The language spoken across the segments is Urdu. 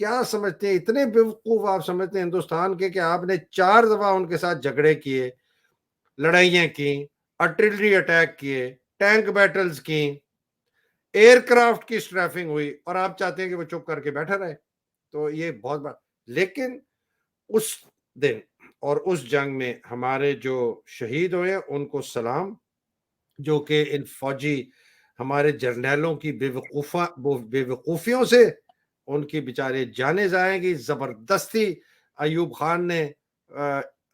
کیا سمجھتے ہیں، اتنے بیوقوف آپ سمجھتے ہیں ہندوستان کے کہ آپ نے 4 دفعہ ان کے ساتھ جھگڑے کیے، لڑائیاں کی، آرٹلری اٹیک کیے، ٹینک بیٹلز کی، ایئر کرافٹ کی اسٹرافنگ ہوئی، اور آپ چاہتے ہیں کہ وہ چپ کر کے بیٹھا رہے؟ تو یہ بہت بڑا. لیکن اس دن اور اس جنگ میں ہمارے جو شہید ہوئے ان کو سلام، جو کہ ان فوجی ہمارے جرنیلوں کی بے وقوفیوں سے ان کی بیچارے جانیں جائیں گی. زبردستی ایوب خان نے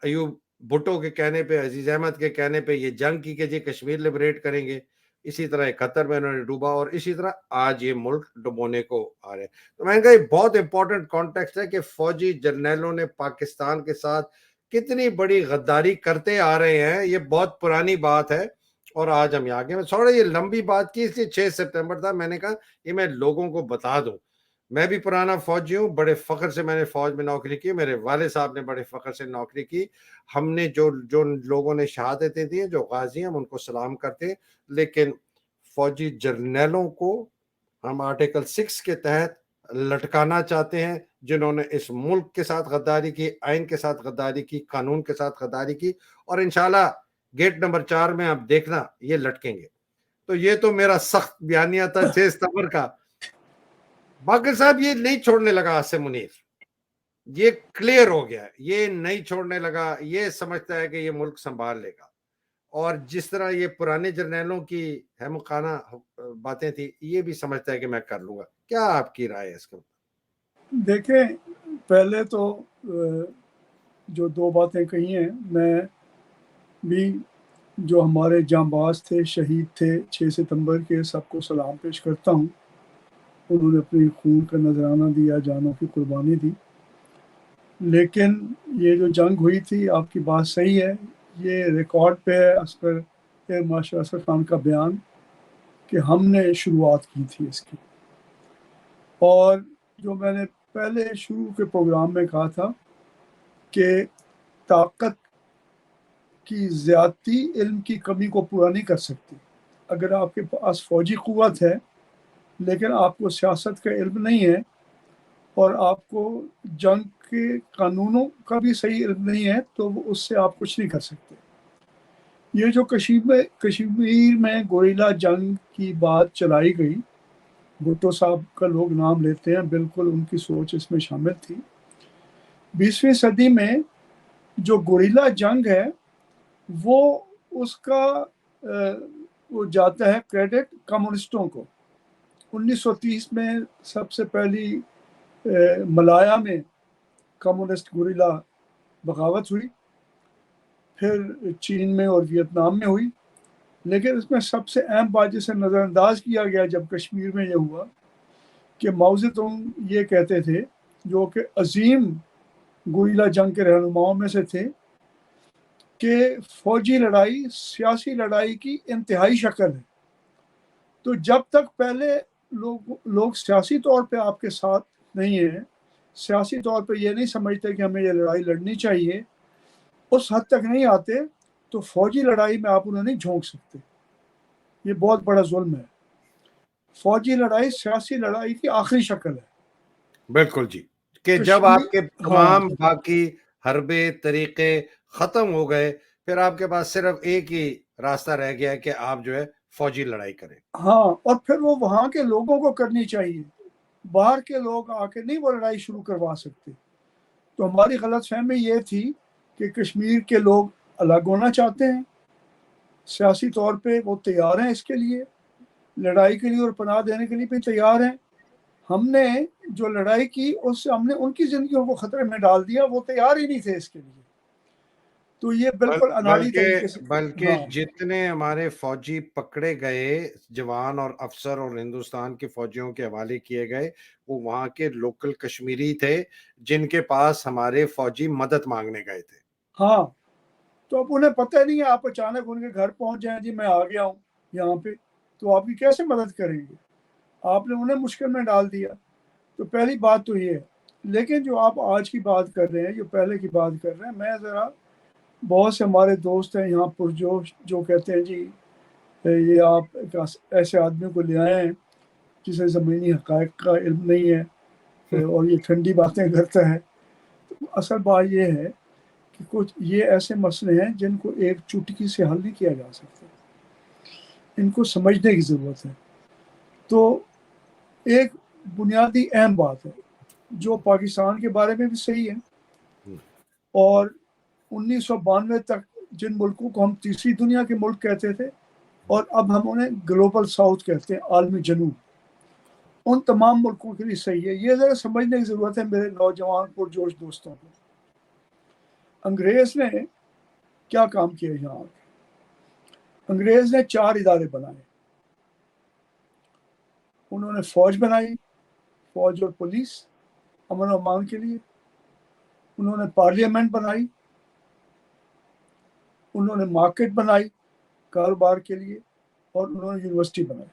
ایوب بھٹو کے کہنے پہ، عزیز احمد کے کہنے پہ یہ جنگ کی کہ جی کشمیر لبریٹ کریں گے. اسی طرح 71 میں انہوں نے ڈوبا، اور اسی طرح آج یہ ملک ڈبونے کو آ رہے ہیں. تو میں نے کہا یہ بہت امپورٹنٹ کانٹیکسٹ ہے کہ فوجی جرنیلوں نے پاکستان کے ساتھ کتنی بڑی غداری کرتے آ رہے ہیں. یہ بہت پرانی بات ہے، اور آج ہم یہاں کے. میں تھوڑا یہ لمبی بات کی اس لیے 6 سپتمبر تھا، میں نے کہا یہ میں لوگوں کو بتا دوں. میں بھی پرانا فوجی ہوں، بڑے فخر سے میں نے فوج میں نوکری کی، میرے والد صاحب نے بڑے فخر سے نوکری کی. ہم نے جو لوگوں نے شہادتیں دی، جو غازی ہیں، ہم ان کو سلام کرتے ہیں. لیکن فوجی جرنیلوں کو ہم آرٹیکل 6 کے تحت لٹکانا چاہتے ہیں، جنہوں نے اس ملک کے ساتھ غداری کی، آئین کے ساتھ غداری کی، قانون کے ساتھ غداری کی، اور انشاءاللہ گیٹ نمبر 4 میں آپ دیکھنا یہ لٹکیں گے. تو یہ تو میرا سخت بیانیہ تھا 6 ستمبر کا. باقر صاحب یہ نہیں چھوڑنے لگا عاصم منیر، یہ کلیئر ہو گیا، یہ نہیں چھوڑنے لگا. یہ سمجھتا ہے کہ یہ ملک سنبھال لے گا، اور جس طرح یہ پرانے جرنیلوں کی احمقانہ باتیں تھی، یہ بھی سمجھتا ہے کہ میں کر لوں گا. کیا آپ کی رائے ہے اس کے؟ دیکھیں، پہلے تو جو 2 باتیں کہی ہیں، میں بھی جو ہمارے جانباز تھے، شہید تھے 6 ستمبر کے، سب کو سلام پیش کرتا ہوں. انہوں نے اپنی خون کا نذرانہ دیا، جانوں کی قربانی دی. لیکن یہ جو جنگ ہوئی تھی، آپ کی بات صحیح ہے، یہ ریکارڈ پہ ہے عسکر ایئر مارشل اسکر خان کا بیان کہ ہم نے شروعات کی تھی اس کی. اور جو میں نے پہلے شروع کے پروگرام میں کہا تھا کہ طاقت کی زیادتی علم کی کمی کو پورا نہیں کر سکتی. اگر آپ کے پاس فوجی قوت ہے لیکن آپ کو سیاست کا علم نہیں ہے، اور آپ کو جنگ کے قانونوں کا بھی صحیح علم نہیں ہے، تو اس سے آپ کچھ نہیں کر سکتے. یہ جو کشمیر میں گوریلا جنگ کی بات چلائی گئی، بھٹو صاحب کا لوگ نام لیتے ہیں، بالکل ان کی سوچ اس میں شامل تھی. 20ویں صدی میں جو گوریلا جنگ ہے، وہ اس کا وہ جاتا ہے کریڈٹ کمیونسٹوں کو. 1930 میں سب سے پہلی ملایا میں کمیونسٹ گوریلا بغاوت ہوئی، پھر چین میں اور ویتنام میں ہوئی. لیکن اس میں سب سے اہم بات جسے نظر انداز کیا گیا جب کشمیر میں یہ ہوا، کہ ماؤ زیدونگ یہ کہتے تھے، جو کہ عظیم گوریلا جنگ کے رہنماؤں میں سے تھے، کہ فوجی لڑائی سیاسی لڑائی کی انتہائی شکل ہے. تو جب تک پہلے لوگ سیاسی طور پہ آپ کے ساتھ نہیں ہیں، سیاسی طور پہ یہ نہیں سمجھتے کہ ہمیں یہ لڑائی لڑنی چاہیے، اس حد تک نہیں آتے، تو فوجی لڑائی میں آپ انہیں نہیں جھونک سکتے. یہ بہت بڑا ظلم ہے. فوجی لڑائی سیاسی لڑائی کی آخری شکل ہے. بالکل جی، کہ جب کشمیر، آپ کے ہاں، تمام باقی حربے طریقے ختم ہو گئے، پھر آپ کے پاس صرف ایک ہی راستہ رہ گیا ہے کہ آپ جو ہے فوجی لڑائی کریں. ہاں، اور پھر وہ وہاں کے لوگوں کو کرنی چاہیے، باہر کے لوگ آ کے نہیں وہ لڑائی شروع کروا سکتے. تو ہماری غلط فہمی یہ تھی کہ کشمیر کے لوگ الگ ہونا چاہتے ہیں، سیاسی طور پہ وہ تیار ہیں اس کے لیے، لڑائی کے لیے اور پناہ دینے کے لیے بھی تیار ہیں. ہم نے جو لڑائی کی اس سے ہم نے ان کی زندگیوں کو خطرے میں ڈال دیا، وہ تیار ہی نہیں تھے اس کے لیے. تو یہ بالکل اناڑی طریقے سے. بلکہ ہاں، جتنے ہمارے فوجی پکڑے گئے جوان اور افسر اور ہندوستان کے فوجیوں کے حوالے کیے گئے، وہ وہاں کے لوکل کشمیری تھے جن کے پاس ہمارے فوجی مدد مانگنے گئے تھے. ہاں. تو اب انہیں پتہ نہیں ہے، آپ اچانک ان کے گھر پہنچ جائیں، جی میں آ گیا ہوں یہاں پہ، تو آپ کی کیسے مدد کریں گے؟ آپ نے انہیں مشکل میں ڈال دیا. تو پہلی بات تو یہ ہے. لیکن جو آپ آج کی بات کر رہے ہیں، جو پہلے کی بات کر رہے ہیں، میں ذرا، بہت سے ہمارے دوست ہیں یہاں پرجوش جو کہتے ہیں جی یہ آپ ایک ایسے آدمی کو لے آئے ہیں جسے زمینی حقائق کا علم نہیں ہے، اور یہ ٹھنڈی باتیں کرتا ہے. اصل بات یہ ہے کہ کچھ یہ ایسے مسئلے ہیں جن کو ایک چٹکی سے حل نہیں کیا جا سکتا, ان کو سمجھنے کی ضرورت ہے. تو ایک بنیادی اہم بات ہے جو پاکستان کے بارے میں بھی صحیح ہے, اور 1992 تک جن ملکوں کو ہم تیسری دنیا کے ملک کہتے تھے اور اب ہم انہیں گلوبل ساؤتھ کہتے ہیں, عالمی جنوب, ان تمام ملکوں کے لیے صحیح ہے. یہ ذرا سمجھنے کی ضرورت ہے میرے نوجوان پرجوش دوستوں کو. انگریز نے کیا کام کیا یہاں؟ انگریز نے 4 ادارے بنائے. انہوں نے فوج بنائی, فوج اور پولیس امن و امان کے لیے. انہوں نے پارلیمنٹ بنائی. انہوں نے مارکیٹ بنائی کاروبار کے لیے, اور انہوں نے یونیورسٹی بنائی.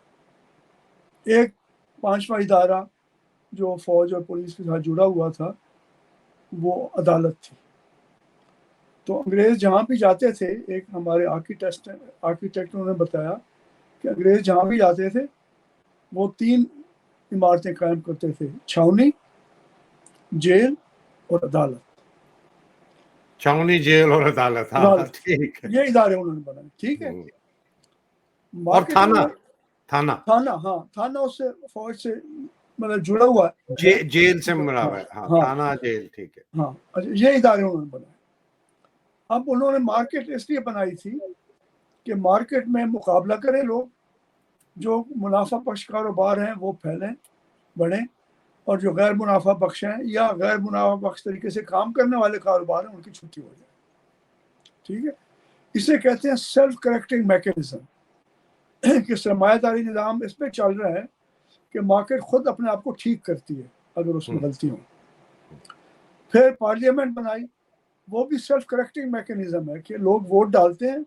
ایک 5واں ادارہ جو فوج اور پولیس کے ساتھ جڑا ہوا تھا وہ عدالت تھی. تو انگریز جہاں بھی جاتے تھے, ایک ہمارے آرکیٹیکٹوں نے بتایا کہ انگریز جہاں بھی جاتے تھے وہ 3 عمارتیں قائم کرتے تھے, چھاؤنی, جیل اور عدالت. چھاؤنی, جیل اور عدالت, ہاں عدالت, ٹھیک ہے. یہ ادارے انہوں نے بنائے. ٹھیک ہے. اور مارکیٹ تھانہ, تھانہ تھانہ, ہاں تھانہ اس سے فوج سے مطلب جڑا ہوا ہے. جیل سے مراد ہے, ہاں ہاں تھانہ جیل, ٹھیک ہے. ہاں, اچھا, یہ ادارے انہوں نے بنائے. اب انہوں نے مارکیٹ اس لیے بنائی تھی کہ مارکیٹ میں مقابلہ کریں لوگ, جو منافع بخش کاروبار ہیں وہ پھیلیں, بڑھیں, اور جو غیر منافع بخش ہیں یا غیر منافع بخش طریقے سے کام کرنے والے کاروبار ہیں ان کی چھٹی ہو جائے. ٹھیک ہے. اسے کہتے ہیں سیلف کریکٹنگ میکینزم, کہ سرمایہ داری نظام اس پہ چل رہا ہے کہ مارکیٹ خود اپنے آپ کو ٹھیک کرتی ہے اگر اس میں غلطی ہو. پھر پارلیمنٹ بنائی, وہ بھی سیلف کریکٹنگ میکینزم ہے کہ لوگ ووٹ ڈالتے ہیں,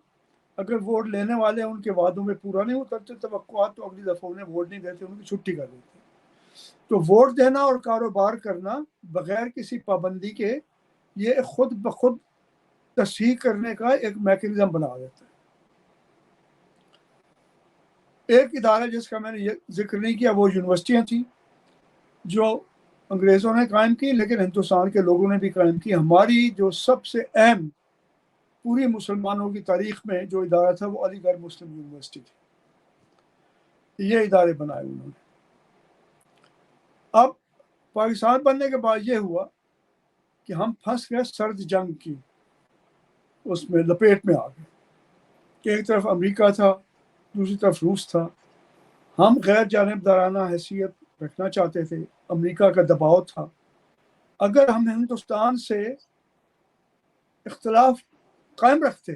اگر ووٹ لینے والے ان کے وعدوں میں پورا نہیں اترتے توقعات, تو اگلی دفعہ انہیں ووٹ نہیں دیتے, ان کی چھٹی کر دیتے. تو ووٹ دینا اور کاروبار کرنا بغیر کسی پابندی کے یہ خود بخود تصحیح کرنے کا ایک میکینزم بنا دیتا ہے. ایک ادارہ جس کا میں نے ذکر نہیں کیا وہ یونیورسٹیاں تھیں جو انگریزوں نے قائم کی, لیکن ہندوستان کے لوگوں نے بھی قائم کی. ہماری جو سب سے اہم پوری مسلمانوں کی تاریخ میں جو ادارہ تھا وہ علی گڑھ مسلم یونیورسٹی تھی. یہ ادارے بنائے انہوں نے. اب پاکستان بننے کے بعد یہ ہوا کہ ہم پھنس گئے سرد جنگ کی اس میں لپیٹ میں آ گئے کہ ایک طرف امریکہ تھا, دوسری طرف روس تھا. ہم غیر جانبدارانہ حیثیت رکھنا چاہتے تھے, امریکہ کا دباؤ تھا. اگر ہم ہندوستان سے اختلاف قائم رکھتے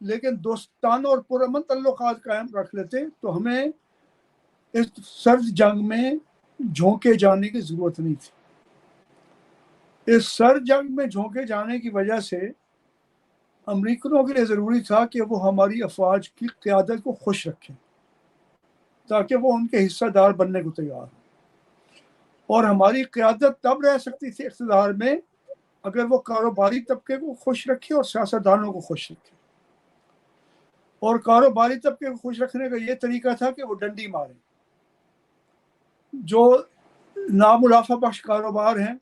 لیکن دوستانہ اور پرامن تعلقات قائم رکھ لیتے تو ہمیں اس سرد جنگ میں جھونکے جانے کی ضرورت نہیں تھی. اس سرد جنگ میں جھونکے جانے کی وجہ سے امریکنوں کے لیے ضروری تھا کہ وہ ہماری افواج کی قیادت کو خوش رکھیں تاکہ وہ ان کے حصہ دار بننے کو تیار ہوں. اور ہماری قیادت تب رہ سکتی تھی اقتدار میں اگر وہ کاروباری طبقے کو خوش رکھے اور سیاستدانوں کو خوش رکھے. اور کاروباری طبقے کو خوش رکھنے کا یہ طریقہ تھا کہ وہ ڈنڈی ماریں. جو نامنافع بخش کاروبار ہیں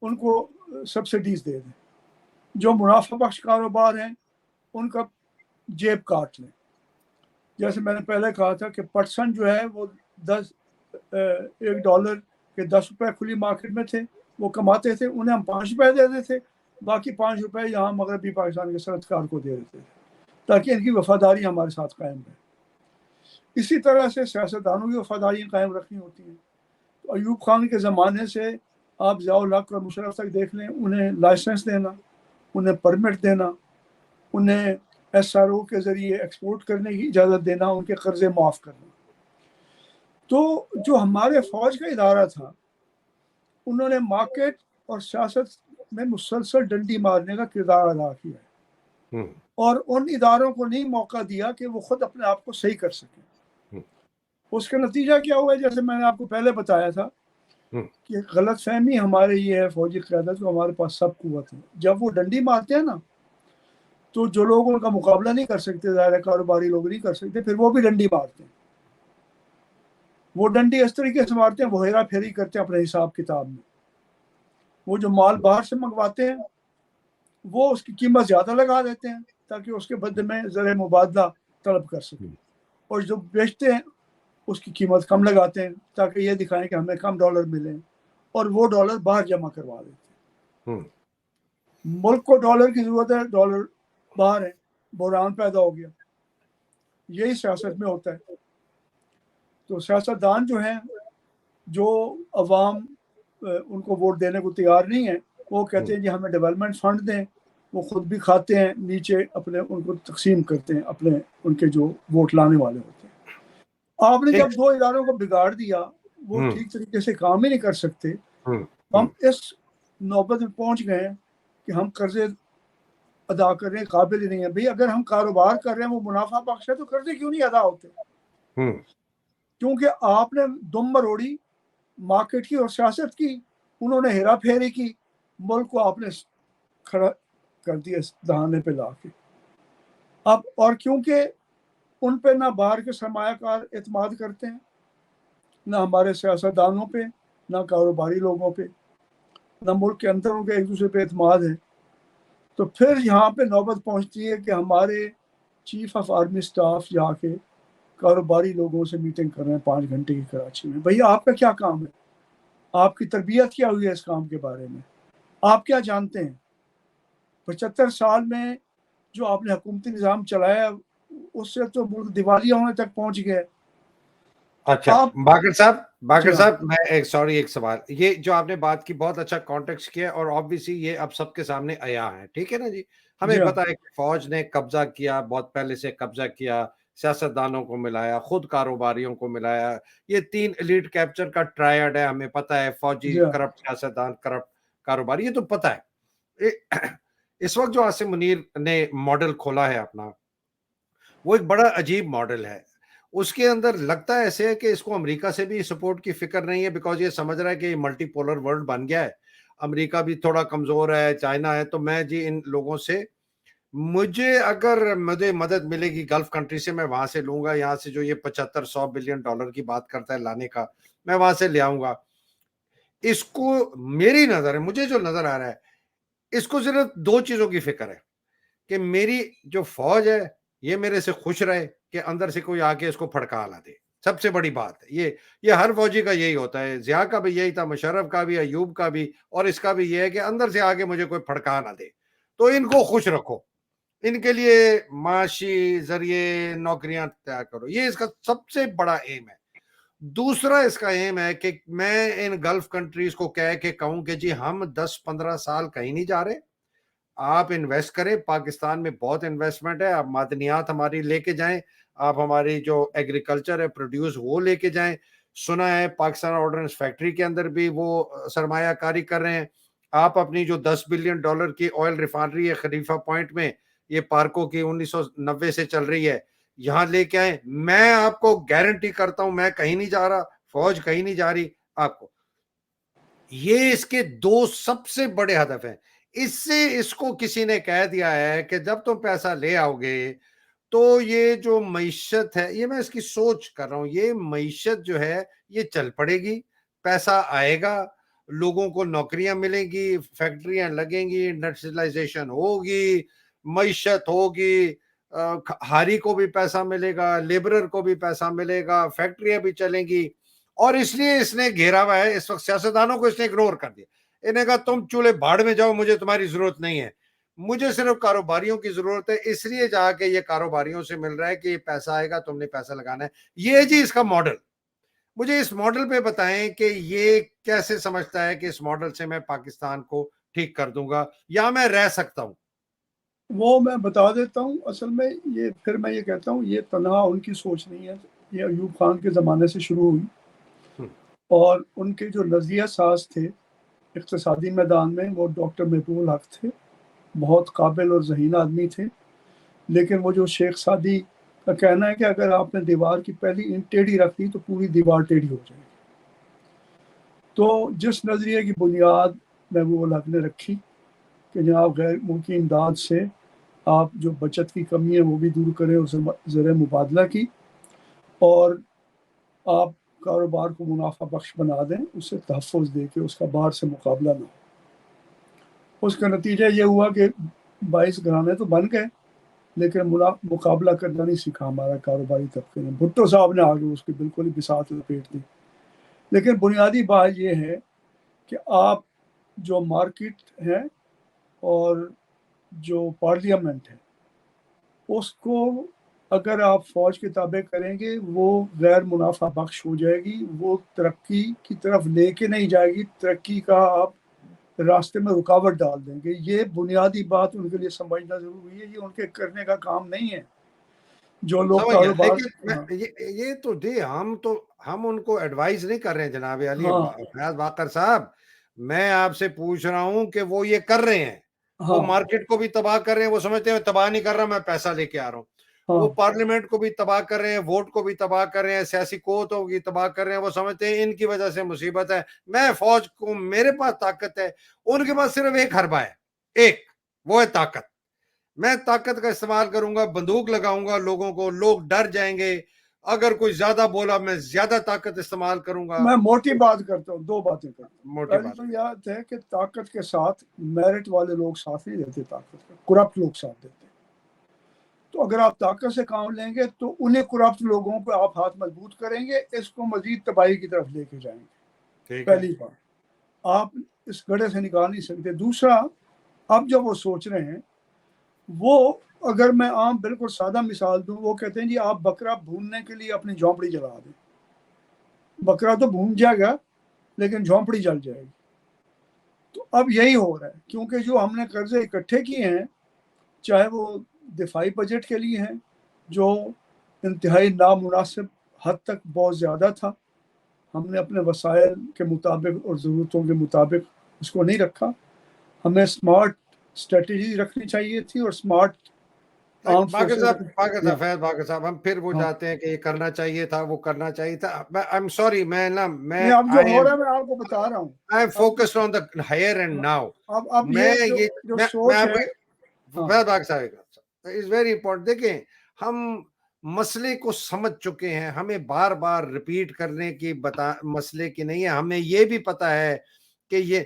ان کو سبسڈیز دے دیں, جو منافع بخش کاروبار ہیں ان کا جیب کاٹ لیں. جیسے میں نے پہلے کہا تھا کہ پرسنٹ جو ہے وہ $1 کے 10 روپے کھلی مارکیٹ میں تھے, وہ کماتے تھے, انہیں ہم 5 روپے دے دیتے تھے, باقی 5 روپے یہاں مغربی پاکستان کے صنعت کار کو دے دیتے تھے تاکہ ان کی وفاداری ہمارے ساتھ قائم رہے. اسی طرح سے سیاستدانوں کی وفاداری قائم رکھنی ہوتی ہیں. تو ایوب خان کے زمانے سے آپ ضیاء الحق اور مشرف تک دیکھ لیں, انہیں لائسنس دینا, انہیں پرمٹ دینا, انہیں SRO کے ذریعے ایکسپورٹ کرنے کی اجازت دینا, ان کے قرضے معاف کرنا. تو جو ہمارے فوج کا ادارہ تھا انہوں نے مارکیٹ اور سیاست میں مسلسل ڈنڈی مارنے کا کردار ادا کیا ہے, اور ان اداروں کو نہیں موقع دیا کہ وہ خود اپنے آپ کو صحیح کر سکیں. اس کا نتیجہ کیا ہوا ہے, جیسے میں نے آپ کو پہلے بتایا تھا کہ غلط فہمی ہمارے یہ ہے فوجی قیادت کو, ہمارے پاس سب قوت ہے. جب وہ ڈنڈی مارتے ہیں نا تو جو لوگ ان کا مقابلہ نہیں کر سکتے, ظاہر کاروباری لوگ نہیں کر سکتے, پھر وہ بھی ڈنڈی مارتے ہیں. وہ ڈنڈی اس طریقے سے مارتے ہیں، وہ ہیرا پھیری کرتے ہیں اپنے حساب کتاب میں. وہ جو مال باہر سے منگواتے ہیں وہ اس کی قیمت زیادہ لگا دیتے ہیں تاکہ اس کے بدلے میں زر مبادلہ طلب کر سکیں، اور جو بیچتے ہیں اس کی قیمت کم لگاتے ہیں تاکہ یہ دکھائیں کہ ہمیں کم ڈالر ملیں، اور وہ ڈالر باہر جمع کروا دیتے ہیں. ملک کو ڈالر کی ضرورت ہے، ڈالر باہر ہے، بحران پیدا ہو گیا. یہی سیاست میں ہوتا ہے. تو سیاستدان جو ہیں، جو عوام ان کو ووٹ دینے کو تیار نہیں ہے، وہ کہتے ہیں جی ہمیں ڈیولپمنٹ فنڈ دیں. وہ خود بھی کھاتے ہیں، نیچے اپنے ان کو تقسیم کرتے ہیں اپنے ان کے جو ووٹ لانے والے ہوتے ہیں. آپ نے جب دو اداروں کو بگاڑ دیا، وہ ٹھیک طریقے سے کام ہی نہیں کر سکتے. ہم اس نوبت میں پہنچ گئے ہیں کہ ہم قرضے ادا کرنے قابل ہی نہیں ہیں. بھئی اگر ہم کاروبار کر رہے ہیں، وہ منافع بخش ہے، تو قرضے کیوں نہیں ادا ہوتے؟ کیونکہ آپ نے دم مروڑی مارکیٹ کی اور سیاست کی. انہوں نے ہیرا پھیری کی، ملک کو آپ نے کھڑا کر دیا دہانے پہ لا کے. اب اور کیونکہ ان پہ نہ باہر کے سرمایہ کار اعتماد کرتے ہیں، نہ ہمارے سیاستدانوں پہ، نہ کاروباری لوگوں پہ، نہ ملک کے اندر ان کے ایک دوسرے پہ اعتماد ہے، تو پھر یہاں پہ نوبت پہنچتی ہے کہ ہمارے چیف آف آرمی سٹاف جا کے کاروباری لوگوں سے میٹنگ کر رہے ہیں 5 گھنٹے کی کراچی میں. بھئی آپ کا کیا کام ہے؟ آپ کی تربیت کیا ہوئی ہے اس کام کے بارے میں؟ آپ کیا جانتے ہیں؟ 75 سال میں جو آپ نے حکومتی نظام چلایا، اس سے تو ملک دیوالیہ ہونے تک پہنچ گئے. اچھا باقر صاحب میں ایک سوال، یہ جو آپ نے بات کی بہت اچھا کانٹیکسٹ کیا، اور آبویسلی یہ اب سب کے سامنے آیا ہے، ٹھیک ہے نا جی. ہمیں پتا ہے کہ فوج نے قبضہ کیا، بہت پہلے سے قبضہ کیا، سیاستدانوں کو ملایا، خود کاروباریوں کو ملایا. یہ 3 ایلیٹ کیپچر کا ٹرائیڈ ہے، ہمیں پتا ہے. فوجی کرپٹ، سیاستدان کرپٹ، کاروباری، یہ تو پتا ہے. اس وقت جو عاصم منیر نے ماڈل کھولا ہے اپنا، وہ ایک بڑا عجیب ماڈل ہے. اس کے اندر لگتا ہے ایسے ہے کہ اس کو امریکہ سے بھی سپورٹ کی فکر نہیں ہے، بیکاز یہ سمجھ رہا ہے کہ یہ ملٹی پولر ورلڈ بن گیا ہے. امریکہ بھی تھوڑا کمزور ہے، چائنا ہے، تو میں جی ان لوگوں سے، اگر مجھے مدد ملے گی گلف کنٹری سے، میں وہاں سے لوں گا. یہاں سے جو یہ 75-100 بلین ڈالر کی بات کرتا ہے لانے کا، میں وہاں سے لے آؤں گا. اس کو میری نظر ہے، مجھے جو نظر آ رہا ہے، اس کو صرف 2 چیزوں کی فکر ہے کہ میری جو فوج ہے یہ میرے سے خوش رہے، کہ اندر سے کوئی آ کے اس کو پھڑکا لا دے. سب سے بڑی بات ہے یہ ہر فوجی کا یہی ہوتا ہے. ضیاء کا بھی یہی تھا، مشرف کا بھی، ایوب کا بھی، اور اس کا بھی یہ ہے کہ اندر سے آ کے مجھے کوئی پھڑکا نہ دے. تو ان کو خوش رکھو، ان کے لیے معاشی ذریعے نوکریاں تیار کرو. یہ اس کا سب سے بڑا ایم ہے. دوسرا اس کا ایم ہے کہ میں ان گلف کنٹریز کو کہہ کے کہوں کہ جی ہم 10-15 سال کہیں نہیں جا رہے، آپ انویسٹ کریں. پاکستان میں بہت انویسٹمنٹ ہے، آپ معدنیات ہماری لے کے جائیں، آپ ہماری جو ایگریکلچر ہے پروڈیوس وہ لے کے جائیں. سنا ہے پاکستان آرڈننس فیکٹری کے اندر بھی وہ سرمایہ کاری کر رہے ہیں. آپ اپنی جو 10 بلین ڈالر کی آئل ریفائنری ہے خلیفہ پوائنٹ میں، یہ پارکو کی 1990 سے چل رہی ہے، یہاں لے کے آئیں. میں آپ کو گارنٹی کرتا ہوں میں کہیں نہیں جا رہا، فوج کہیں نہیں جا رہی. آپ کو یہ اس کے 2 سب سے بڑے ہدف ہیں. اس سے اس کو کسی نے کہہ دیا ہے کہ جب تم پیسہ لے آؤ گے تو یہ جو معیشت ہے، یہ میں اس کی سوچ کر رہا ہوں، یہ معیشت جو ہے یہ چل پڑے گی، پیسہ آئے گا، لوگوں کو نوکریاں ملیں گی، فیکٹریاں لگیں گی، انڈسٹریلائزیشن ہوگی، معیشت ہوگی، ہاری کو بھی پیسہ ملے گا، لیبرر کو بھی پیسہ ملے گا، فیکٹریاں بھی چلیں گی. اور اس لیے اس نے گھیرا ہوا ہے اس وقت سیاستدانوں کو، اس نے اگنور کر دیا. انہیں کہا تم چولہے بھاڑ میں جاؤ، مجھے تمہاری ضرورت نہیں ہے، مجھے صرف کاروباریوں کی ضرورت ہے. اس لیے جا کے یہ کاروباریوں سے مل رہا ہے کہ یہ پیسہ آئے گا، تم نے پیسہ لگانا ہے. یہ جی اس کا ماڈل. مجھے اس ماڈل پہ بتائیں کہ یہ کیسے سمجھتا ہے کہ اس ماڈل سے میں پاکستان کو ٹھیک کر دوں گا یا میں رہ سکتا ہوں. وہ میں بتا دیتا ہوں. اصل میں پھر میں یہ کہتا ہوں یہ تنہا ان کی سوچ نہیں ہے، یہ ایوب خان کے زمانے سے شروع ہوئی، اور ان کے جو نظریہ ساز تھے اقتصادی میدان میں وہ ڈاکٹر محبوب الحق تھے. بہت قابل اور ذہین آدمی تھے. لیکن وہ جو شیخ سعدی کا کہنا ہے کہ اگر آپ نے دیوار کی پہلی اینٹ ٹیڑھی رکھ دی تو پوری دیوار ٹیڑھی ہو جائے گی. تو جس نظریے کی بنیاد محبوب الحق نے رکھی کہ جناب غیر ملکی امداد سے آپ جو بچت کی کمی ہے وہ بھی دور کریں، اور زر مبادلہ کی، اور آپ کاروبار کو منافع بخش بنا دیں، اسے تحفظ دے کے اس کا باہر سے مقابلہ نہ ہو۔ اس کا نتیجہ یہ ہوا کہ 22 گھرانے تو بن گئے، لیکن مقابلہ کرنا نہیں سیکھا ہمارا کاروباری طبقے نے۔ بھٹو صاحب نے آگے اس کی بالکل ہی بساط لپیٹ دی۔ لیکن بنیادی بات یہ ہے کہ آپ جو مارکیٹ ہے اور جو پارلیمنٹ ہے، اس کو اگر آپ فوج کے تابع کریں گے وہ غیر منافع بخش ہو جائے گی، وہ ترقی کی طرف لے کے نہیں جائے گی، ترقی کا آپ راستے میں رکاوٹ ڈال دیں گے۔ یہ بنیادی بات ان کے لیے سمجھنا ضروری ہے، یہ ان کے کرنے کا کام نہیں ہے۔ جو لوگ سمجھ گیا، کاروبار لیکن یہ تو ہم ان کو ایڈوائز نہیں کر رہے ہیں جناب علی فیاض باقر صاحب، میں آپ سے پوچھ رہا ہوں کہ وہ یہ کر رہے ہیں، وہ مارکیٹ کو بھی تباہ کر رہے ہیں، وہ سمجھتے ہیں تباہ نہیں کر رہا، میں پیسہ لے کے آ رہا ہوں۔ وہ پارلیمنٹ کو بھی تباہ کر رہے ہیں، ووٹ کو بھی تباہ کر رہے ہیں، سیاسی قوتوں کی تباہ کر رہے ہیں، وہ سمجھتے ہیں ان کی وجہ سے مصیبت ہے۔ میں فوج کو، میرے پاس طاقت ہے، ان کے پاس صرف ایک حربہ ہے، ایک، وہ ہے طاقت۔ میں طاقت کا استعمال کروں گا، بندوق لگاؤں گا لوگوں کو، لوگ ڈر جائیں گے، اگر کوئی زیادہ بولا میں زیادہ طاقت استعمال کروں گا۔ میں موٹی بات کرتا ہوں، 2 باتیں کرتا ہوں۔ موٹی پہلی بات تو یاد ہے کہ طاقت کے ساتھ میرٹ والے لوگ ساتھ نہیں دیتے، طاقت کا کرپٹ لوگ ساتھ دیتے۔ تو اگر آپ طاقت سے کام لیں گے تو انہیں کرپٹ لوگوں پہ آپ ہاتھ مضبوط کریں گے، اس کو مزید تباہی کی طرف لے کے جائیں گے۔ پہلی بات، آپ اس گڑھے سے نکال نہیں سکتے۔ دوسرا، اب جب وہ سوچ رہے ہیں، وہ اگر میں عام بالکل سادہ مثال دوں، وہ کہتے ہیں جی آپ بکرا بھوننے کے لیے اپنی جھونپڑی جلا دیں۔ بکرا تو بھون جائے گا لیکن جھونپڑی جل جائے گی۔ تو اب یہی ہو رہا ہے، کیونکہ جو ہم نے قرضے اکٹھے کیے ہیں، چاہے وہ دفاعی بجٹ کے لیے ہیں جو انتہائی نامناسب حد تک بہت زیادہ تھا، ہم نے اپنے وسائل کے مطابق اور ضرورتوں کے مطابق اس کو نہیں رکھا۔ ہمیں اسمارٹ اسٹریٹجی رکھنی چاہیے تھی، اور اسمارٹ باقر صاحب ہم پھر وہ جاتے ہیں کہ یہ کرنا چاہیے تھا، وہ کرنا چاہیے تھا۔ I'm sorry، میں اب جو ہو رہا ہے میں آپ کو بتا رہا ہوں، I am focused on the here and now۔ اب یہ جو سوچ ہے، باقر صاحب is very important۔ دیکھیں، ہم مسئلے کو سمجھ چکے ہیں، ہمیں بار بار ریپیٹ کرنے کی مسئلے کی نہیں ہے، ہمیں یہ بھی پتا ہے کہ یہ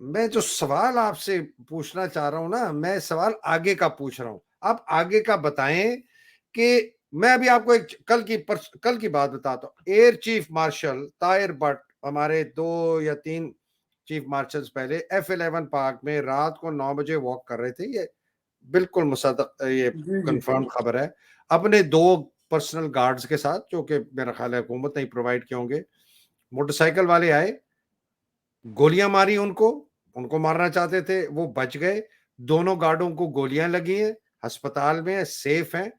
میں جو سوال آپ سے پوچھنا چاہ رہا ہوں نا، میں سوال آگے کا پوچھ رہا ہوں، آپ آگے کا بتائیں۔ کہ میں ابھی آپ کو ایک کل کی بات بتاتا ہوں۔ Air chief marshal Tahir but, ہمارے 2 یا 3 چیف مارشلز پہلے F-11 پارک میں رات کو 9 بجے واک کر رہے تھے، یہ بالکل مصدق، یہ کنفرم خبر ہے، اپنے 2 پرسنل گارڈز کے ساتھ، جو کہ میرا خیال ہے حکومت نے پرووائڈ کیے ہوں گے۔ موٹر سائیکل والے آئے، گولیاں ماری، ان کو مارنا چاہتے تھے، وہ بچ گئے۔ دونوں گارڈوں کو گولیاں لگی ہیں، ہسپتال میں سیف ہیں۔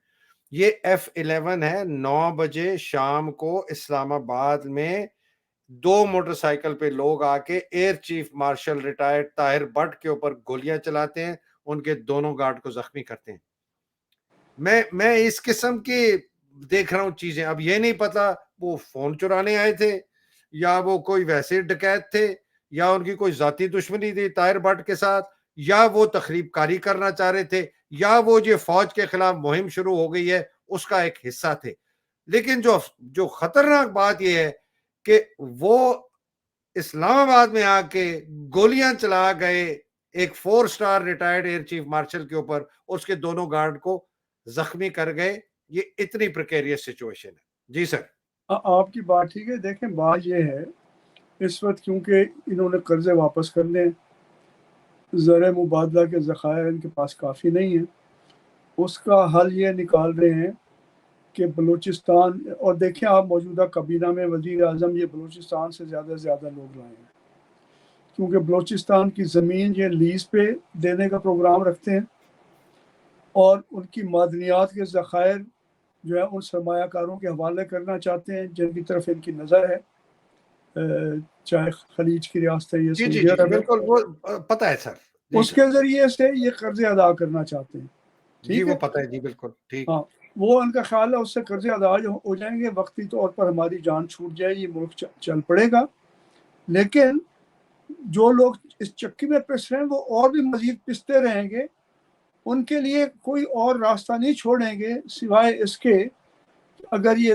یہ F-11 ہے۔ 9 بجے شام کو اسلام آباد میں 2 موٹر سائیکل پہ لوگ آ کے air chief marshal retired Tahir but کے اوپر گولیاں چلاتے ہیں، ان کے دونوں گارڈ کو زخمی کرتے ہیں۔ میں اس قسم کی دیکھ رہا ہوں چیزیں۔ اب یہ نہیں پتا وہ فون چرانے آئے تھے، یا وہ کوئی ویسے ڈکیت تھے، یا ان کی کوئی ذاتی دشمنی تھی طاہر بٹ کے ساتھ، یا وہ تخریب کاری کرنا چاہ رہے تھے، یا وہ جو فوج کے خلاف مہم شروع ہو گئی ہے اس کا ایک حصہ تھے۔ لیکن جو خطرناک بات یہ ہے کہ وہ اسلام آباد میں آ کے گولیاں چلا گئے ایک 4 star retired air chief marshal K اوپر، اس کے دونوں گارڈ کو زخمی کر گئے۔ یہ اتنی پریکیریس سچویشن ہے۔ جی سر، آپ کی بات ٹھیک ہے۔ دیکھیں، بات یہ ہے اس وقت کیونکہ انہوں نے قرضے واپس کرنے، زر مبادلہ کے ذخائر ان کے پاس کافی نہیں ہیں، اس کا حل یہ نکال رہے ہیں کہ بلوچستان، اور دیکھیں آپ موجودہ کابینہ میں وزیر اعظم یہ بلوچستان سے زیادہ لوگ لائے ہیں، کیونکہ بلوچستان کی زمین یہ لیز پہ دینے کا پروگرام رکھتے ہیں، اور ان کی معدنیات کے ذخائر جو ہے ان سرمایہ کاروں کے حوالے کرنا چاہتے ہیں جن کی طرف ان کی نظر ہے، چاہے خلیج کی ریاستیں یا سعودی عرب، بالکل وہ پتہ ہے سر، اس کے ذریعے سے یہ قرضے ادا کرنا چاہتے ہیں۔ جی وہ پتہ ہے، جی بالکل ٹھیک۔ ہاں، وہ ان کا خیال ہے اس سے قرضے ادا ہو جائیں گے، وقتی طور پر ہماری جان چھوٹ جائے گی، ملک چل پڑے گا۔ لیکن جو لوگ اس چکی میں پس رہے ہیں وہ اور بھی مزید پستے رہیں گے، ان کے لیے کوئی اور راستہ نہیں چھوڑیں گے سوائے اس کے اگر یہ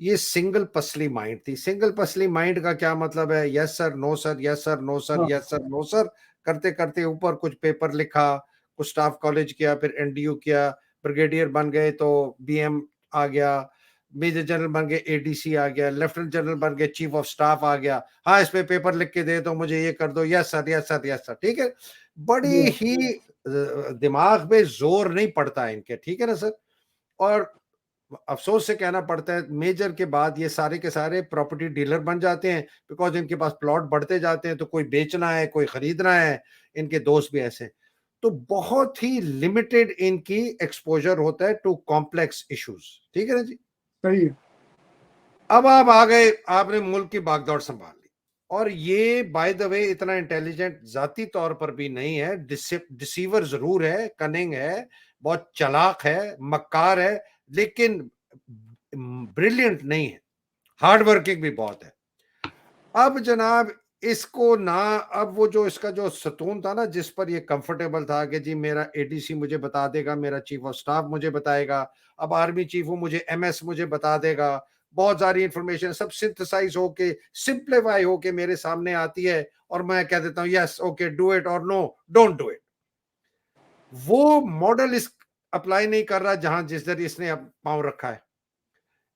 یہ سنگل پسلی مائنڈ تھی. سنگل پسلی مائنڈ کا کیا مطلب ہے؟ یس سر نو سر یس سر نو سر یس سر نو سر کرتے کرتے اوپر کچھ پیپر لکھا, کچھ اسٹاف کالج کیا, پھر این ڈی یو کیا, بریگیڈیئر بن گئے تو بی ایم آ گیا, میجر جنرل بن گئے اے ڈی سی آ گیا, لیفٹنٹ جنرل بن گئے چیف آف اسٹاف آ گیا, ہاں اس پہ پیپر لکھ کے دے تو مجھے یہ کر دو, یس سر یس سر یس سر. ٹھیک ہے, بڑی ہی دماغ پہ زور نہیں پڑتا ان کے, ٹھیک ہے نا سر. اور افسوس سے کہنا پڑتا ہے میجر کے بعد یہ سارے کے سارے پراپرٹی ڈیلر بن جاتے ہیں, بیکاز ان کے پاس پلاٹ بڑھتے جاتے ہیں تو کوئی بیچنا ہے کوئی خریدنا ہے, ان کے دوست بھی ایسے. تو بہت ہی لمیٹڈ ان کی ایکسپوجر ہوتا ہے ٹو کمپلیکس ایشوز. ٹھیک ہے نا جی, صحیح ہے. اب آپ آ گئے, آپ نے ملک کی باغ دوڑ سنبھال لی, اور یہ بائی دا وے اتنا انٹیلیجنٹ ذاتی طور پر بھی نہیں ہے, ڈسیور ضرور ہے, کننگ ہے, بہت چلاک ہے, مکار ہے, لیکن بریلینٹ نہیں ہے, ہارڈ ورکنگ بھی بہت ہے. اب جناب اس کو نہ, اب وہ جو اس کا جو ستون تھا نا جس پر یہ کمفرٹیبل تھا کہ جی میرا اے ڈی سی مجھے بتا دے گا, میرا چیف آف سٹاف مجھے بتائے گا, اب آرمی چیف ہوں مجھے ایم ایس مجھے بتا دے گا, بہت ساری انفارمیشن سب سنتھسائز ہو کے سمپلیفائی ہو کے میرے سامنے آتی ہے, اور میں کہہ دیتا ہوں یس اوکے ڈو اٹ اور نو ڈونٹ ڈو اٹ. وہ ماڈل اس اپلائی نہیں کر رہا جہاں جس در اس نے پاؤں رکھا ہے.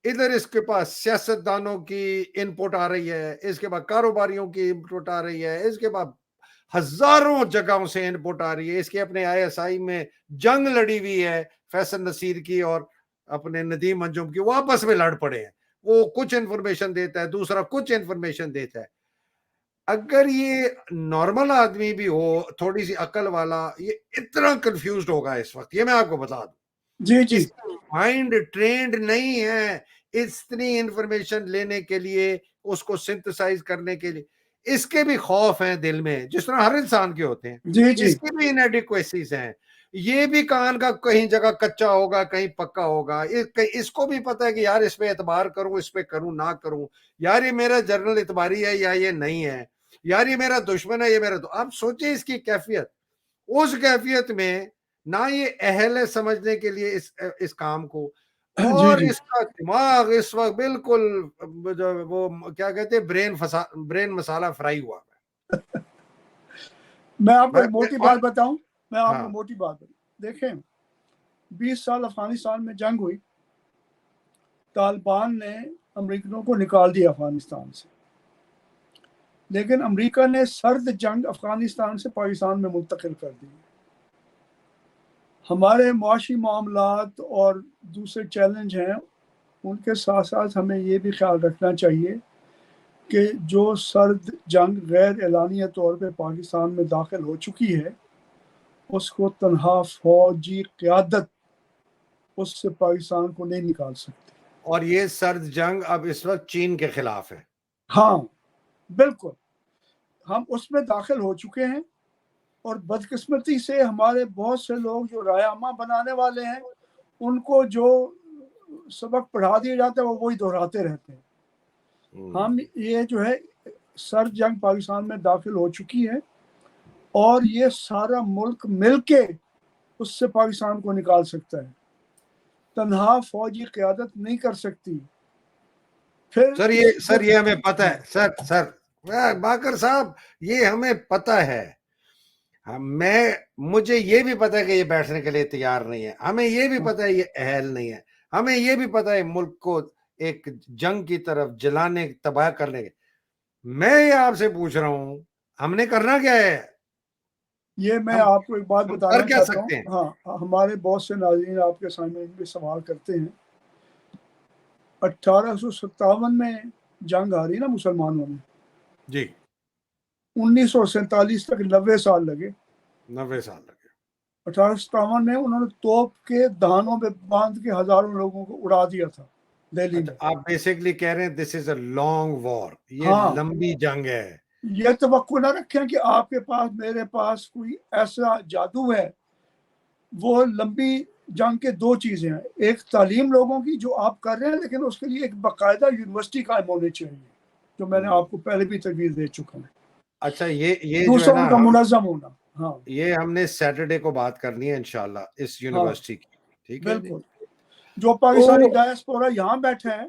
ادھر اس کے پاس سیاست دانوں کی ان پٹ آ رہی ہے, اس کے بعد کاروباریوں کی ان پٹ آ رہی ہے, اس کے بعد ہزاروں جگہوں سے ان پٹ آ رہی ہے. اس کے اپنے آئی ایس آئی میں جنگ لڑی ہوئی ہے فیصل نصیر کی اور اپنے ندیم انجم کی, وہ آپس میں لڑ پڑے ہیں. وہ کچھ انفارمیشن دیتا ہے, دوسرا کچھ انفارمیشن دیتا ہے. اگر یہ نارمل آدمی بھی ہو تھوڑی سی عقل والا, یہ اتنا کنفیوزڈ ہوگا اس وقت, یہ میں آپ کو بتا دوں. جی جی, اس کا مائنڈ ٹرینڈ نہیں ہے اتنی انفارمیشن لینے کے لیے, اس کو سنتھسائز کرنے کے لیے. اس کے بھی خوف ہیں دل میں جس طرح ہر انسان کے ہوتے ہیں, جی جی, اس کی بھی انیڈیکویسیز ہیں. یہ بھی کان کا کہیں جگہ کچا ہوگا کہیں پکا ہوگا. اس کو بھی پتا ہے کہ یار اس پہ اعتبار کروں اس پہ کروں نہ کروں, یار یہ میرا جنرل اعتباری ہے یا یہ نہیں ہے, یار یہ میرا دشمن ہے یہ میرا. تو آپ سوچیں اس کی کیفیت, اس کیفیت میں نہ یہ اہل ہے سمجھنے کے لیے اس کام کو, جی اور جی, اس کا دماغ اس وقت بالکل وہ کیا کہتے ہیں برین مسالہ فرائی ہوا ہے. میں آپ کو ایک موٹی بات بتاؤں, ہاں, دیکھیں 20 سال افغانستان میں جنگ ہوئی, طالبان نے امریکنوں کو نکال دیا افغانستان سے, لیکن امریکہ نے سرد جنگ افغانستان سے پاکستان میں منتقل کر دی. ہمارے معاشی معاملات اور دوسرے چیلنج ہیں, ان کے ساتھ ساتھ ہمیں یہ بھی خیال رکھنا چاہیے کہ جو سرد جنگ غیر اعلانیہ طور پہ پاکستان میں داخل ہو چکی ہے, اس کو تنہا فوجی قیادت اس سے پاکستان کو نہیں نکال سکتی. اور یہ سرد جنگ اب اس وقت چین کے خلاف ہے. ہاں بالکل, ہم اس میں داخل ہو چکے ہیں, اور بدقسمتی سے ہمارے بہت سے لوگ جو رائے بنانے والے ہیں, ان کو جو سبق پڑھا دیا جاتا ہے وہ وہی دہراتے رہتے ہیں. ہم یہ جو ہے سرد جنگ پاکستان میں داخل ہو چکی ہے, اور یہ سارا ملک مل کے اس سے پاکستان کو نکال سکتا ہے, تنہا فوجی قیادت نہیں کر سکتی. پھر سر یہ ہمیں پتہ ہے سر باقر صاحب, یہ ہمیں پتہ ہے, مجھے یہ بھی پتا ہے کہ یہ بیٹھنے کے لیے تیار نہیں ہے, ہمیں یہ بھی پتا ہے یہ اہل نہیں ہے, ہمیں یہ بھی پتا ہے ملک کو ایک جنگ کی طرف جلانے تباہ کرنے کے. میں یہ آپ سے پوچھ رہا ہوں ہم نے کرنا کیا ہے؟ یہ میں آپ کو ایک بات بتانا چاہتا ہوں. ہاں, ہمارے بہت سے ناظرین آپ کے سامنے بھی سوال کرتے ہیں. 1857 میں جنگ آ رہی نا مسلمانوں میں, جی 1947 تک 90 سال لگے. 90 سال لگے. 1857 میں انہوں نے توپ کے دہانوں پہ باندھ کے ہزاروں لوگوں کو اڑا دیا تھا دہلی میں. آپ بیسیکلی کہہ رہے ہیں دس از اے لانگ وار, یہ لمبی جنگ ہے. یہ توقع نہ رکھیں کہ آپ کے پاس میرے پاس کوئی ایسا جادو ہے. وہ لمبی جنگ کے دو چیزیں ہیں, ایک تعلیم لوگوں کی جو آپ کر رہے ہیں, لیکن اس کے لیے ایک باقاعدہ یونیورسٹی قائم ہونی چاہیے, جو میں نے آپ کو پہلے بھی تجویز دے چکا ہوں. اچھا یہ جو ہے دوسرا نا ان کا منظم ہونا. ہاں یہ ہم نے سیٹرڈے کو بات کرنی ہے انشاءاللہ اس یونیورسٹی کی. ٹھیک ہے بالکل. جو پاکستانی ڈائسپورا یہاں بیٹھے ہیں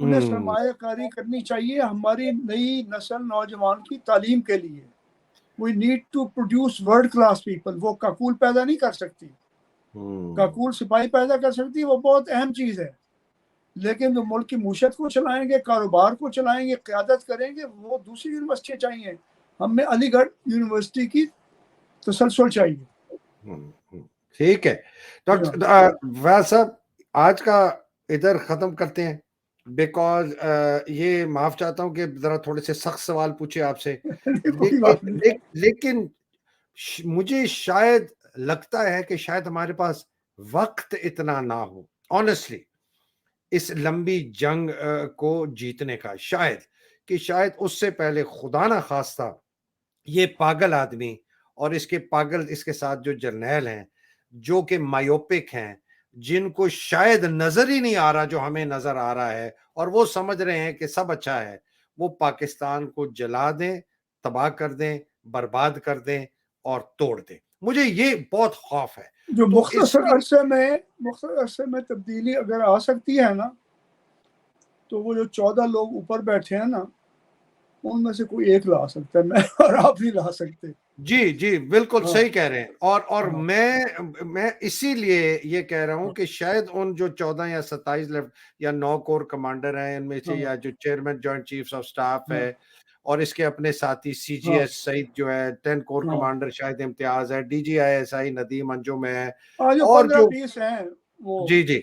انہیں سرمایہ کاری کرنی چاہیے ہماری نئی نسل نوجوان کی تعلیم کے لیے. We need to produce world class people. وہ کاکول پیدا نہیں کر سکتی. کاکول سپاہی پیدا کر سکتی, وہ بہت اہم چیز ہے, لیکن جو ملک کی معیشت کو چلائیں گے, کاروبار کو چلائیں گے, قیادت کریں گے, وہ دوسری یونیورسٹیاں چاہیے. ہمیں علی گڑھ یونیورسٹی کی تسلسل چاہیے. ٹھیک ہے ڈاکٹر فیاض صاحب, آج کا ادھر ختم کرتے ہیں, بیکاز یہ معاف چاہتا ہوں کہ ذرا تھوڑے سے سخت سوال پوچھے آپ سے, لیکن مجھے شاید لگتا ہے کہ شاید ہمارے پاس وقت اتنا نہ ہو آنیسٹلی اس لمبی جنگ کو جیتنے کا, شاید اس سے پہلے خدا نہ خواستہ یہ پاگل آدمی اور اس کے ساتھ جو جرنیل ہیں جو کہ مایوپک ہیں, جن کو شاید نظر ہی نہیں آ رہا جو ہمیں نظر آ رہا ہے, اور وہ سمجھ رہے ہیں کہ سب اچھا ہے, وہ پاکستان کو جلا دیں, تباہ کر دیں, برباد کر دیں اور توڑ دیں. مجھے یہ بہت خوف ہے. جو مختصر عرصے میں تبدیلی اگر آ سکتی ہے نا, تو وہ جو 14 لوگ اوپر بیٹھے ہیں نا, ان میں سے کوئی ایک لا سکتا ہے, میں اور آپ نہیں لا سکتے. جی بالکل صحیح کہہ رہے ہیں. اور میں اسی لیے یہ کہہ رہا ہوں کہ شاید ان جو 14 یا 27 لیفٹ یا 9 کور کمانڈر ہیں ان میں سے, یا جو chairman joint chiefs of staff ہے, اور اس کے اپنے ساتھی سی جی ایس سعید جو ہے 10 کور کمانڈر شاید امتیاز ہے, D G I S I Nadeem انجم ہے, اور جو 15-20 ہیں وہ, جی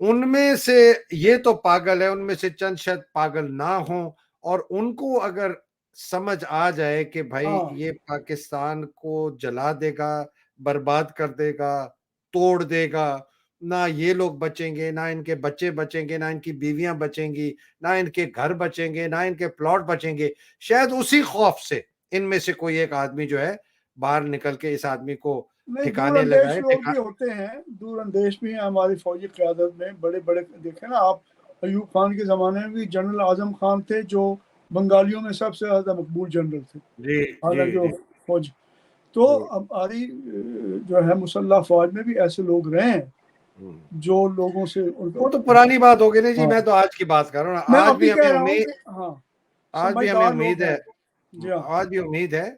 ان میں سے یہ تو پاگل ہے, ان میں سے چند شاید پاگل نہ ہوں, اور ان کو اگر سمجھ آ جائے کہ بھائی یہ پاکستان کو جلا دے گا, برباد کر دے گا, توڑ دے گا, نہ یہ لوگ بچیں گے, نہ ان کے بچے بچیں گے, نہ ان کی بیویاں بچیں گی, نہ ان کے گھر بچیں گے, نہ ان کے پلاٹ بچیں گے, شاید اسی خوف سے ان میں سے کوئی ایک آدمی جو ہے باہر نکل کے اس آدمی کو ٹھکانے لگائے. لوگ بھی ہوتے ہیں, دور اندیش بھی ہیں ہماری فوجی قیادت میں, بڑے بڑے دیکھیں نا آپ, ایوب خان کے زمانے میں بھی جنرل اعظم خان تھے جو بنگالیوں میں سب سے زیادہ مقبول جنرل تھے. جو فوج تو ہماری جو ہے مسلح فوج میں بھی ایسے لوگ رہے ہیں جو لوگوں سے, وہ تو پرانی بات ہو گئی نا جی, میں تو آج کی بات کر رہا ہوں. آج بھی ہمیں امید ہے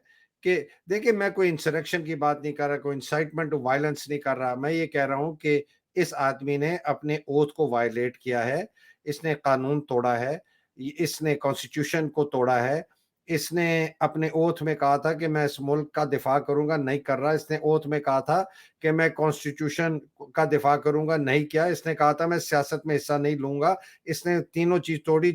کہ دیکھیں, میں کوئی انسرکشن کی بات نہیں کر رہا, کوئی انسائٹمنٹ ٹو وائلنس نہیں کر رہا, میں یہ کہہ رہا ہوں کہ اس آدمی نے اپنے اوتھ کو وائلیٹ کیا ہے, اس نے قانون توڑا ہے, اس نے کانسٹیٹیوشن کو توڑا ہے, اس نے اپنے اوتھ میں کہا تھا کہ میں اس ملک کا دفاع کروں گا, نہیں کر رہا. اس نے اوتھ میں کہا تھا کہ میں کانسٹیٹیوشن کا دفاع کروں گا, نہیں کیا. اس نے کہا تھا میں سیاست میں حصہ نہیں لوں گا, اس نے تینوں چیز توڑی.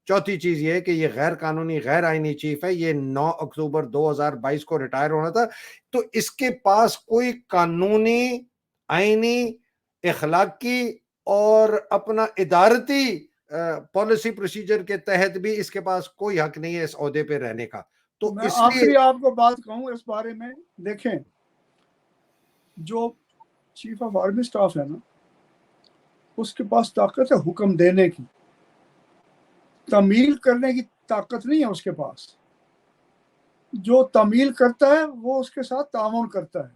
چوتھی چیز یہ ہے کہ یہ غیر قانونی غیر آئینی چیف ہے, یہ 9 اکتوبر 2022 کو ریٹائر ہونا تھا. تو اس کے پاس کوئی قانونی, آئینی, اخلاقی اور اپنا ادارتی پالیسی پروسیجر کے تحت بھی اس کے پاس کوئی حق نہیں ہے اس عہدے پہ رہنے کا. تو میں اس آخری لیے آپ کو بات کہوں اس بارے میں, دیکھیں جو چیف آف آرمی سٹاف ہے نا, اس کے پاس طاقت ہے حکم دینے کی, تعمیل کرنے کی طاقت نہیں ہے اس کے پاس. جو تعمیل کرتا ہے وہ اس کے ساتھ تعاون کرتا ہے.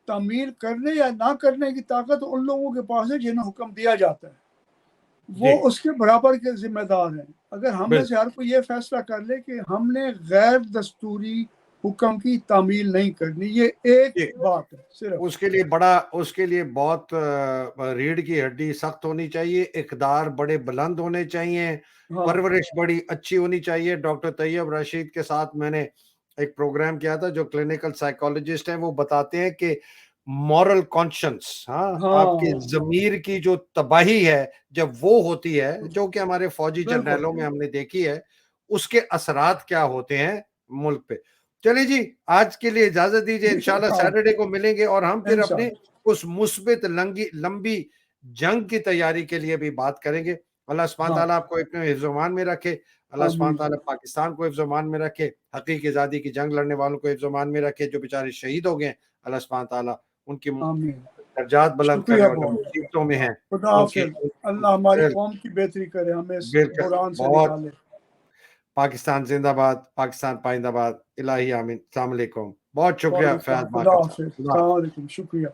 تعمیل کرنے یا نہ کرنے کی طاقت ان لوگوں کے پاس ہے جنہیں حکم دیا جاتا ہے, وہ اس کے برابر کے ذمہ دار ہیں. اگر ہم میں سے ہر کوئی یہ فیصلہ کر لے کہ ہم نے غیر دستوری حکم کی تعمیل نہیں کرنی, یہ ایک بات ہے صرف, اس کے لیے بہت ریڑھ کی ہڈی سخت ہونی چاہیے, اقدار بڑے بلند ہونے چاہیے, پرورش بڑی اچھی ہونی چاہیے. ڈاکٹر طیب رشید کے ساتھ میں نے ایک پروگرام کیا تھا, جو کلینکل سائیکالوجسٹ ہیں, وہ بتاتے ہیں کہ مورل کانشنس, آپ کی ضمیر کی جو تباہی ہے جب وہ ہوتی ہے, جو کہ ہمارے فوجی جرنیلوں میں ہم نے دیکھی ہے, اس کے اثرات کیا ہوتے ہیں ملک پہ. چلیے جی, آج کے لیے اجازت دیجیے, انشاءاللہ سیٹرڈے کو ملیں گے اور ہم پھر اپنے اس مثبت لمبی جنگ کی تیاری کے لیے بھی بات کریں گے. اللہ سبحانہ تعالیٰ آپ کو اپنے حفظ و امان میں رکھے, اللہ سبحانہ تعالیٰ پاکستان کو حفظ و امان میں رکھے, حقیقی آزادی کی جنگ لڑنے والوں کو حفظ و امان میں رکھے, جو بیچارے شہید ہو گئے اللہ سبحانہ تعالیٰ ان کی درجات بلند کرے, اور جو مصیبتوں میں ہیں اللہ ہماری قوم کی بہتری کرے, ہمیں اس بحران سے نکالے. پاکستان زندہ باد, پاکستان پائندہ باد, الہی آمین. السلام علیکم, بہت شکریہ فیاض. خدا حافظ, السلام علیکم, شکریہ.